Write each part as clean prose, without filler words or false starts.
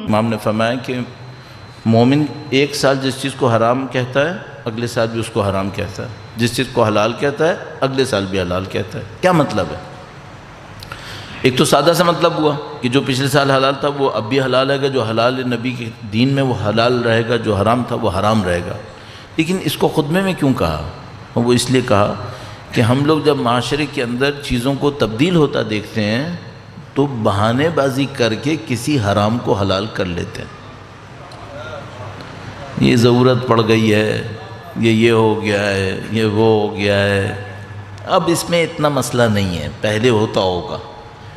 امام نے فرمایا کہ مومن ایک سال جس چیز کو حرام کہتا ہے اگلے سال بھی اس کو حرام کہتا ہے، جس چیز کو حلال کہتا ہے اگلے سال بھی حلال کہتا ہے۔ کیا مطلب ہے؟ ایک تو سادہ سا مطلب ہوا کہ جو پچھلے سال حلال تھا وہ اب بھی حلال رہے گا، جو حلال نبی کے دین میں وہ حلال رہے گا، جو حرام تھا وہ حرام رہے گا۔ لیکن اس کو خطبے میں کیوں کہا؟ وہ اس لیے کہا کہ ہم لوگ جب معاشرے کے اندر چیزوں کو تبدیل ہوتا دیکھتے ہیں تو بہانے بازی کر کے کسی حرام کو حلال کر لیتے ہیں۔ یہ ضرورت پڑ گئی ہے، یہ ہو گیا ہے، یہ وہ ہو گیا ہے، اب اس میں اتنا مسئلہ نہیں ہے، پہلے ہوتا ہوگا۔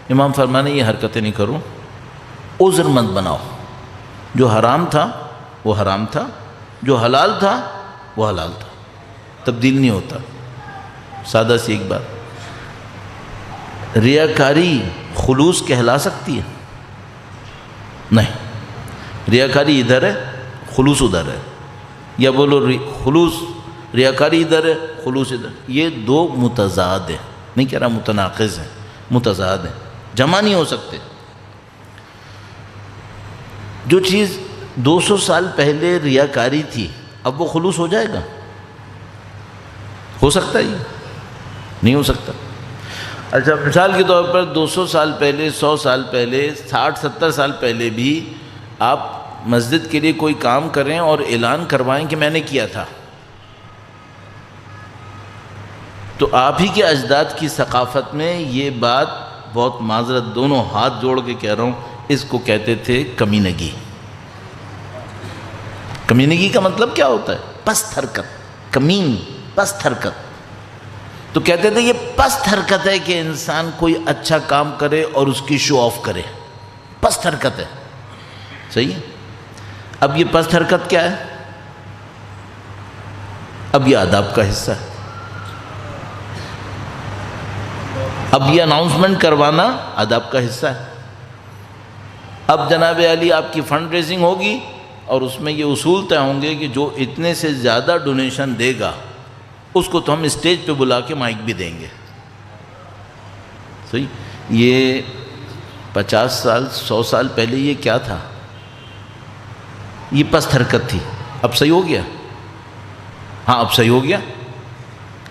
امام فرمانے یہ حرکتیں نہیں کرو، عذر مند بناؤ، جو حرام تھا وہ حرام تھا، جو حلال تھا وہ حلال تھا، تبدیل نہیں ہوتا۔ سادہ سی ایک بات، ریاکاری خلوص کہلا سکتی ہے؟ نہیں، ریاکاری ادھر ہے، خلوص ادھر ہے، یا بولو خلوص ریاکاری ادھر ہے، خلوص ادھر، یہ دو متضاد ہیں، نہیں کہہ رہا متناقض ہیں، متضاد ہیں، جمع نہیں ہو سکتے۔ جو چیز 200 سال پہلے ریاکاری تھی اب وہ خلوص ہو جائے گا؟ ہو سکتا ہے؟ یہ نہیں ہو سکتا۔ اچھا مثال کے طور پر 200 سال پہلے، 100 سال پہلے، 60 70 سال پہلے بھی آپ مسجد کے لیے کوئی کام کریں اور اعلان کروائیں کہ میں نے کیا تھا، تو آپ ہی کے اجداد کی ثقافت میں یہ بات، بہت معذرت دونوں ہاتھ جوڑ کے کہہ رہا ہوں، اس کو کہتے تھے کمینگی۔ کمینگی کا مطلب کیا ہوتا ہے؟ پست حرکت، کمین، پست حرکت۔ تو کہتے تھے یہ پست حرکت ہے کہ انسان کوئی اچھا کام کرے اور اس کی شو آف کرے، پست حرکت ہے۔ صحیح ہے؟ اب یہ پست حرکت کیا ہے؟ اب یہ آداب کا حصہ ہے۔ اب یہ اناؤنسمنٹ کروانا آداب کا حصہ ہے۔ اب جناب علی آپ کی فنڈ ریزنگ ہوگی اور اس میں یہ اصول طے ہوں گے کہ جو اتنے سے زیادہ ڈونیشن دے گا اس کو تو ہم اسٹیج پہ بلا کے مائک بھی دیں گے۔ صحیح؟ یہ 50 سال 100 سال پہلے یہ کیا تھا؟ یہ پست حرکت تھی۔ اب صحیح ہو گیا؟ ہاں اب صحیح ہو گیا۔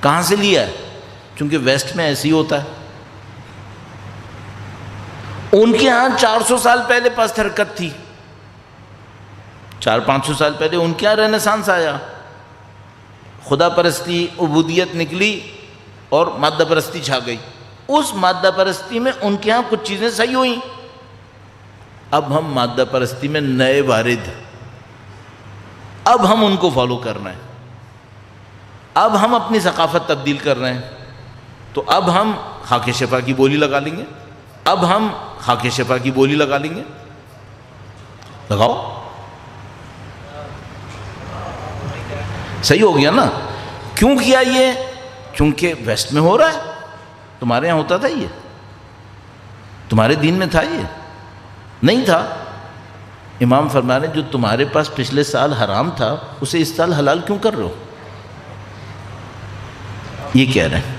کہاں سے لیا ہے؟ چونکہ ویسٹ میں ایسے ہی ہوتا ہے۔ ان کے ہاں 400 سال پہلے پست حرکت تھی، 400-500 سال پہلے ان کے ہاں رینیسانس آیا، خدا پرستی، عبودیت نکلی اور مادہ پرستی چھا گئی۔ اس مادہ پرستی میں ان کے ہاں کچھ چیزیں صحیح ہوئیں، اب ہم مادہ پرستی میں نئے وارد، اب ہم ان کو فالو کر رہے ہیں، اب ہم اپنی ثقافت تبدیل کر رہے ہیں، تو اب ہم خاک شفا کی بولی لگا لیں گے، اب ہم خاک شفا کی بولی لگا لیں گے۔ لگاؤ، صحیح ہو گیا نا؟ کیوں کیا یہ؟ چونکہ ویسٹ میں ہو رہا ہے۔ تمہارے یہاں ہوتا تھا یہ؟ تمہارے دین میں تھا یہ؟ نہیں تھا۔ امام فرما رہے ہیں جو تمہارے پاس پچھلے سال حرام تھا اسے اس سال حلال کیوں کر رہے ہو؟ یہ کہہ رہے ہیں۔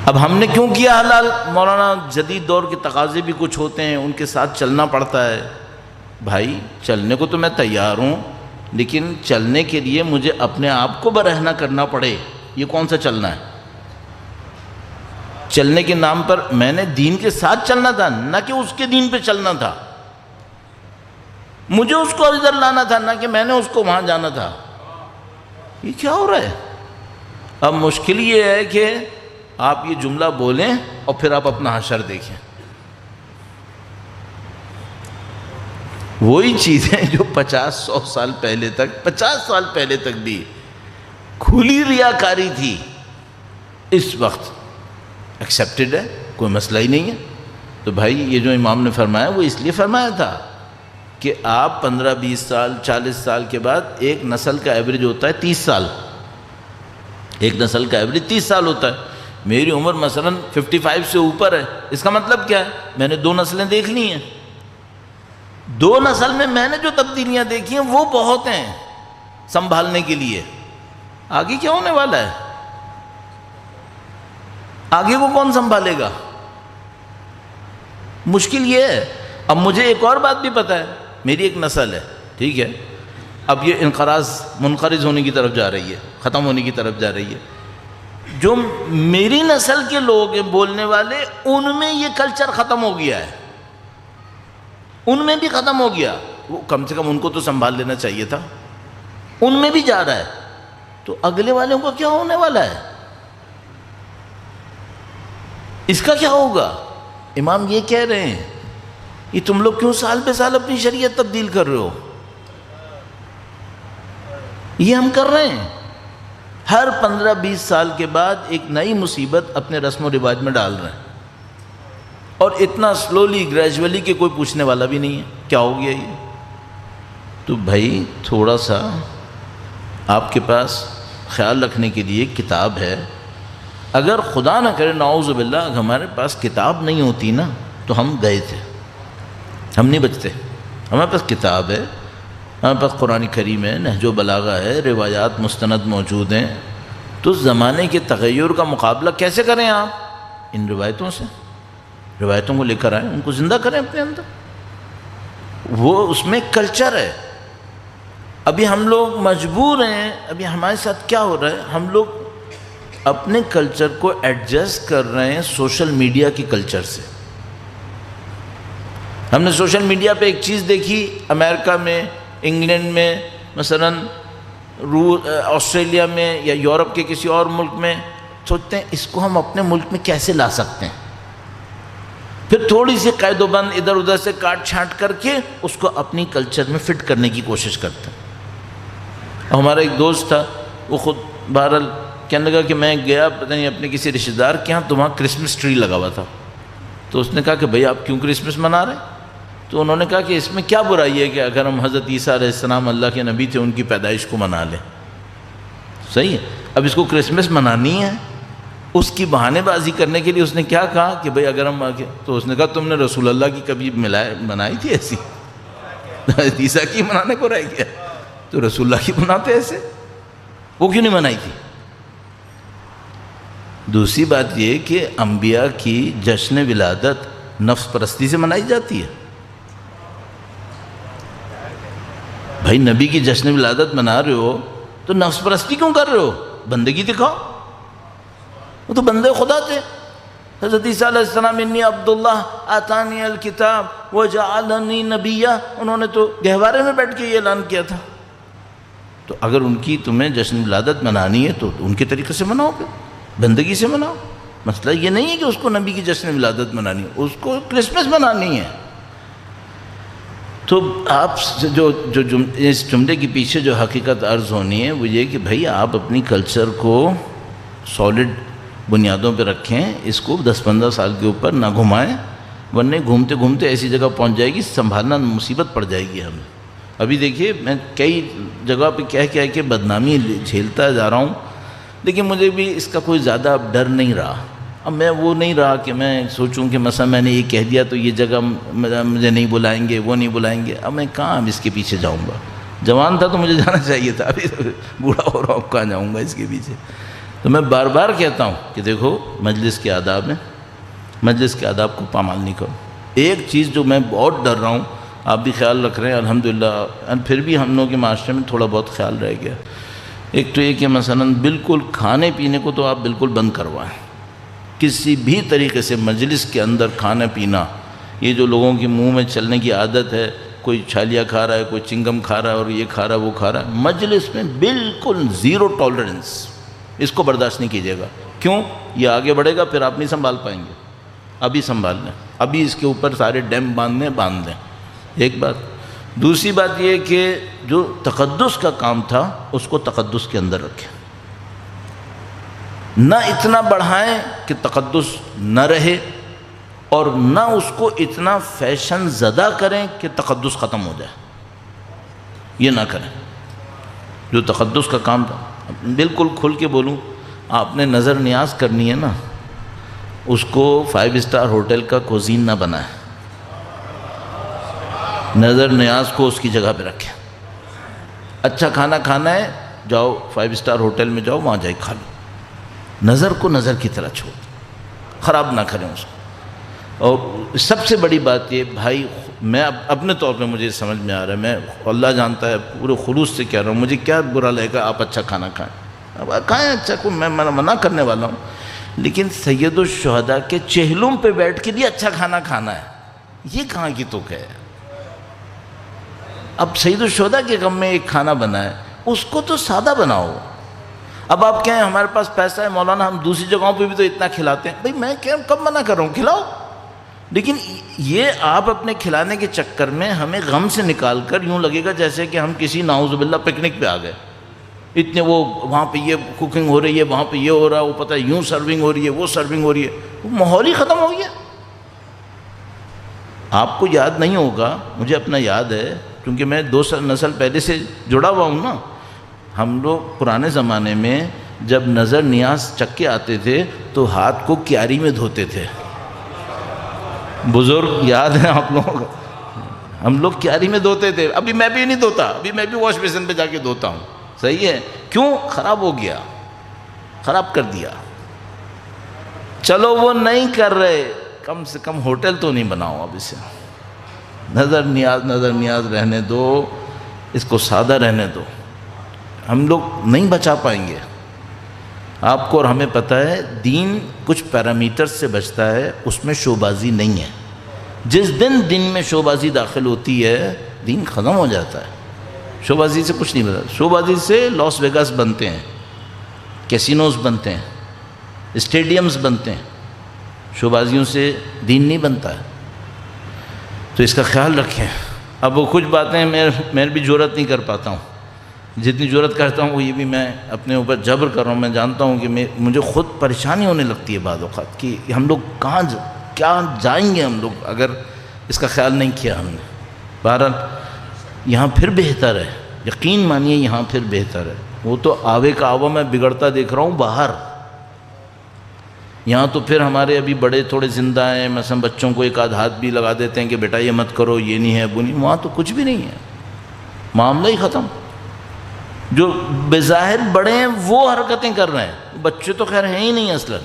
اب ہم نے کیوں کیا حلال؟ مولانا جدید دور کے تقاضے بھی کچھ ہوتے ہیں، ان کے ساتھ چلنا پڑتا ہے۔ بھائی چلنے کو تو میں تیار ہوں، لیکن چلنے کے لیے مجھے اپنے آپ کو برہنہ کرنا پڑے، یہ کون سا چلنا ہے؟ چلنے کے نام پر میں نے دین کے ساتھ چلنا تھا، نہ کہ اس کے دین پہ چلنا تھا۔ مجھے اس کو ادھر لانا تھا، نہ کہ میں نے اس کو وہاں جانا تھا۔ یہ کیا ہو رہا ہے؟ اب مشکل یہ ہے کہ آپ یہ جملہ بولیں اور پھر آپ اپنا حشر دیکھیں۔ وہی چیزیں جو 50-100 سال پہلے تک، 50 سال پہلے تک بھی کھلی ریاکاری تھی، اس وقت ایکسیپٹڈ ہے، کوئی مسئلہ ہی نہیں ہے۔ تو بھائی یہ جو امام نے فرمایا وہ اس لیے فرمایا تھا کہ آپ 15-20 سال 40 سال کے بعد ایک نسل کا ایوریج ہوتا ہے 30 سال، ایک نسل کا ایوریج 30 سال ہوتا ہے۔ میری عمر مثلا 55 سے اوپر ہے، اس کا مطلب کیا ہے؟ میں نے 2 نسلیں دیکھ لی ہیں، 2 نسل میں میں نے جو تبدیلیاں دیکھی ہیں وہ بہت ہیں سنبھالنے کے لیے۔ آگے کیا ہونے والا ہے؟ آگے وہ کون سنبھالے گا؟ مشکل یہ ہے اب مجھے ایک اور بات بھی پتہ ہے، میری ایک نسل ہے، ٹھیک ہے، اب یہ منقرض ہونے کی طرف جا رہی ہے، ختم ہونے کی طرف جا رہی ہے. جو میری نسل کے لوگ ہیں بولنے والے، ان میں یہ کلچر ختم ہو گیا ہے، ان میں بھی ختم ہو گیا. وہ کم سے کم ان کو تو سنبھال لینا چاہیے تھا، ان میں بھی جا رہا ہے. تو اگلے والوں کا کیا ہونے والا ہے؟ اس کا کیا ہوگا؟ امام یہ کہہ رہے ہیں کہ تم لوگ کیوں سال بے سال اپنی شریعت تبدیل کر رہے ہو؟ یہ ہم کر رہے ہیں. ہر 15-20 سال کے بعد ایک نئی مصیبت اپنے رسم و رواج میں ڈال رہے ہیں، اور اتنا سلولی گریجولی کہ کوئی پوچھنے والا بھی نہیں ہے کیا ہو گیا یہ. تو بھائی تھوڑا سا آپ کے پاس خیال رکھنے کے لیے کتاب ہے. اگر خدا نہ کرے نعوذ باللہ ہمارے پاس کتاب نہیں ہوتی نا تو ہم گئے تھے، ہم نہیں بچتے. ہمارے پاس کتاب ہے، ہمارے پاس قرآن کریم ہے، نہج و بلاغہ ہے، روایات مستند موجود ہیں. تو زمانے کے تغیر کا مقابلہ کیسے کریں آپ؟ ان روایتوں سے. روایتوں کو لے کر آئیں، ان کو زندہ کریں اپنے اندر. وہ اس میں کلچر ہے. ابھی ہم لوگ مجبور ہیں، ابھی ہمارے ساتھ کیا ہو رہا ہے، ہم لوگ اپنے کلچر کو ایڈجسٹ کر رہے ہیں سوشل میڈیا کے کلچر سے. ہم نے سوشل میڈیا پہ ایک چیز دیکھی، امریکہ میں، انگلینڈ میں، مثلا آسٹریلیا میں یا یورپ کے کسی اور ملک میں، سوچتے ہیں اس کو ہم اپنے ملک میں کیسے لا سکتے ہیں. پھر تھوڑی سی قید و بند ادھر ادھر سے کاٹ چھانٹ کر کے اس کو اپنی کلچر میں فٹ کرنے کی کوشش کرتے ہیں. ہمارا ایک دوست تھا، وہ خود بہرحال کہنے لگا کہ میں گیا پتہ نہیں اپنے کسی رشتہ دار کے ہاں، تو وہاں کرسمس ٹری لگا ہوا تھا. تو اس نے کہا کہ بھئی آپ کیوں کرسمس منا رہے ہیں؟ تو انہوں نے کہا کہ اس میں کیا برائی ہے کہ اگر ہم حضرت عیسیٰ علیہ السلام اللہ کے نبی تھے، ان کی پیدائش کو منا لیں. صحیح ہے. اب اس کو کرسمس منانی ہے، اس کی بہانے بازی کرنے کے لیے اس نے کیا کہا کہ بھئی اگر ہم آگے، تو اس نے کہا تم نے رسول اللہ کی کبھی منائی تھی ایسی؟ عیسیٰ کی منانے کو رہ گیا، تو رسول اللہ کی مناتے ایسے، وہ کیوں نہیں منائی تھی؟ دوسری بات یہ کہ انبیاء کی جشن ولادت نفس پرستی سے منائی جاتی ہے. بھائی نبی کی جشن ولادت منا رہے ہو تو نفس پرستی کیوں کر رہے ہو؟ بندگی دکھاؤ. وہ تو بندے خدا تھے. حضرت عیسیٰ علیہ السلام انی عبداللہ آتانی الکتاب وجعلنی نبیہ، انہوں نے تو گہوارے میں بیٹھ کے یہ اعلان کیا تھا. تو اگر ان کی تمہیں جشن ولادت منانی ہے تو ان کے طریقے سے مناؤ، پھر بندگی سے مناؤ. مسئلہ یہ نہیں ہے کہ اس کو نبی کی جشن ولادت منانی ہے، اس کو کرسمس منانی ہے. تو آپ جو اس جملے کے پیچھے جو حقیقت عرض ہونی ہے وہ یہ کہ بھائی آپ اپنی کلچر کو سالڈ بنیادوں پہ رکھیں، اس کو 10-15 سال کے اوپر نہ گھمائیں، ورنہ گھومتے گھومتے ایسی جگہ پہنچ جائے گی سنبھالنا مصیبت پڑ جائے گی ہمیں. ابھی دیکھیے میں کئی جگہ پہ کہہ کے بدنامی جھیلتا جا رہا ہوں، لیکن مجھے بھی اس کا کوئی زیادہ اب ڈر نہیں رہا. اب میں وہ نہیں رہا کہ میں سوچوں کہ مثلا میں نے یہ کہہ دیا تو یہ جگہ مجھے نہیں بلائیں گے، وہ نہیں بلائیں گے. اب میں کہاں اب اس کے پیچھے جاؤں گا؟ جوان تھا تو مجھے جانا چاہیے تھا، ابھی بوڑھا ہو رہا ہوں، کہاں جاؤں گا اس کے پیچھے. تو میں بار بار کہتا ہوں کہ دیکھو مجلس کے آداب ہیں، مجلس کے آداب کو پامال نہیں کرو. ایک چیز جو میں بہت ڈر رہا ہوں، آپ بھی خیال رکھ رہے ہیں الحمدللہ، پھر بھی ہم لوگوں کے معاشرے میں تھوڑا بہت خیال رہ گیا. ایک تو یہ کہ مثلا بالکل کھانے پینے کو تو آپ بالکل بند کروائیں. کسی بھی طریقے سے مجلس کے اندر کھانا پینا، یہ جو لوگوں کے منہ میں چلنے کی عادت ہے، کوئی چھالیا کھا رہا ہے، کوئی چنگم کھا رہا ہے اور یہ کھا رہا ہے وہ کھا رہا ہے، مجلس میں بالکل زیرو ٹالرنس. اس کو برداشت نہیں کیجیے گا. کیوں؟ یہ آگے بڑھے گا پھر آپ نہیں سنبھال پائیں گے. ابھی سنبھال لیں، ابھی اس کے اوپر سارے ڈیم باندھ دیں. ایک بات. دوسری بات یہ کہ جو تقدس کا کام تھا اس کو تقدس کے اندر رکھیں، نہ اتنا بڑھائیں کہ تقدس نہ رہے، اور نہ اس کو اتنا فیشن زدہ کریں کہ تقدس ختم ہو جائے. یہ نہ کریں. جو تقدس کا کام تھا، بالکل کھل کے بولوں، آپ نے نظر نیاز کرنی ہے نا، اس کو 5 اسٹار ہوٹل کا کوزین نہ بنائیں. نظر نیاز کو اس کی جگہ پہ رکھیں. اچھا کھانا کھانا ہے، جاؤ 5 اسٹار ہوٹل میں جاؤ، وہاں جائے کھا لو. نظر کو نظر کی طرح چھوڑ، خراب نہ کریں اس کو. اور سب سے بڑی بات یہ بھائی، میں اپنے طور پہ مجھے سمجھ میں آ رہا ہے، میں اللہ جانتا ہے پورے خلوص سے کہہ رہا ہوں، مجھے کیا برا لگے گا آپ اچھا کھانا کھائیں، اب کھائیں اچھا، کوئی میں منع کرنے والا ہوں، لیکن سید الشہداء کے چہلوں پہ بیٹھ کے بھی اچھا کھانا کھانا ہے، یہ کہاں کی توک ہے؟ اب سید الشہداء کے غم میں ایک کھانا بنا ہے، اس کو تو سادہ بناؤ۔ اب آپ کہیں ہمارے پاس پیسہ ہے مولانا، ہم دوسری جگہوں پہ بھی تو اتنا کھلاتے ہیں، بھئی میں کب منع کر رہا ہوں، کھلاؤ، لیکن یہ آپ اپنے کھلانے کے چکر میں ہمیں غم سے نکال کر یوں لگے گا جیسے کہ ہم کسی نعوذ باللہ پکنک پہ آ گئے، اتنے وہ وہاں پہ یہ کوکنگ ہو رہی ہے، وہاں پہ یہ ہو رہا ہے، وہ پتہ ہے یوں سرونگ ہو رہی ہے، وہ سرونگ ہو رہی ہے، وہ ماحول ہی ختم ہو گیا۔ آپ کو یاد نہیں ہوگا، مجھے اپنا یاد ہے، کیونکہ میں 2 نسل پہلے سے جڑا ہوا ہوں نا۔ ہم لوگ پرانے زمانے میں جب نظر نیاز چکے آتے تھے تو ہاتھ کو کیاری میں دھوتے تھے، بزرگ یاد ہے آپ لوگوں کو، ہم لوگ کیاری میں دھوتے تھے، ابھی میں بھی نہیں دھوتا، ابھی میں بھی واش بیسن پہ جا کے دھوتا ہوں، صحیح ہے، کیوں؟ خراب ہو گیا، خراب کر دیا۔ چلو وہ نہیں کر رہے، کم سے کم ہوٹل تو نہیں بناؤ اب اسے، نظر نیاز رہنے دو، اس کو سادہ رہنے دو، ہم لوگ نہیں بچا پائیں گے۔ آپ کو اور ہمیں پتہ ہے دین کچھ پیرامیٹر سے بچتا ہے، اس میں شوبازی نہیں ہے، جس دن میں شوبازی داخل ہوتی ہے دین ختم ہو جاتا ہے۔ شوبازی سے کچھ نہیں بنتا، شوبازی سے لاس ویگاس بنتے ہیں، کیسینوز بنتے ہیں، اسٹیڈیمز بنتے ہیں، شوبازیوں سے دین نہیں بنتا ہے، تو اس کا خیال رکھیں۔ اب وہ کچھ باتیں میں بھی جرأت نہیں کر پاتا ہوں، جتنی جرأت کرتا ہوں وہ یہ بھی میں اپنے اوپر جبر کر رہا ہوں، میں جانتا ہوں کہ مجھے خود پریشانی ہونے لگتی ہے بعض اوقات کہ ہم لوگ کیا جائیں گے ہم لوگ اگر اس کا خیال نہیں کیا ہم نے۔ بہرحال یہاں پھر بہتر ہے، یقین مانیے یہاں پھر بہتر ہے، وہ تو آوے کا آوا میں بگڑتا دیکھ رہا ہوں باہر، یہاں تو پھر ہمارے ابھی بڑے تھوڑے زندہ ہیں، مثلا بچوں کو ایک آدھ ہاتھ بھی لگا دیتے ہیں کہ بیٹا یہ مت کرو، یہ نہیں ہے وہ نہیں، وہاں تو کچھ بھی نہیں ہے، معاملہ ہی ختم۔ جو بظاہر بڑے ہیں وہ حرکتیں کر رہے ہیں، بچے تو خیر ہیں ہی نہیں، اصلاً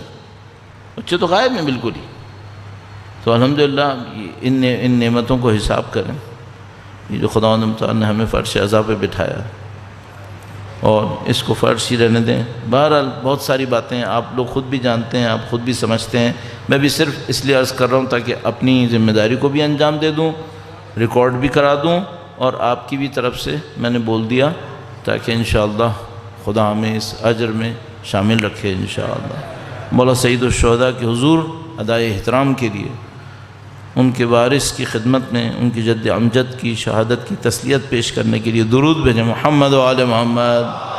بچے تو غائب ہیں بالکل ہی۔ تو الحمدللہ ان نعمتوں کو حساب کریں، یہ جو خداوند تعالیٰ نے ہمیں فرش عزا پہ بٹھایا اور اس کو فرش ہی رہنے دیں۔ بہرحال بہت ساری باتیں آپ لوگ خود بھی جانتے ہیں، آپ خود بھی سمجھتے ہیں، میں بھی صرف اس لیے عرض کر رہا ہوں تاکہ اپنی ذمہ داری کو بھی انجام دے دوں، ریکارڈ بھی کرا دوں، اور آپ کی بھی طرف سے میں نے بول دیا تاکہ انشاءاللہ خدا ہمیں اس اجر میں شامل رکھے انشاءاللہ۔ مولا سید الشہداء کے حضور ادائے احترام کے لیے، ان کے وارث کی خدمت میں، ان کی جد امجد کی شہادت کی تسلیت پیش کرنے کے لیے درود بھیجیں، محمد و آل محمد۔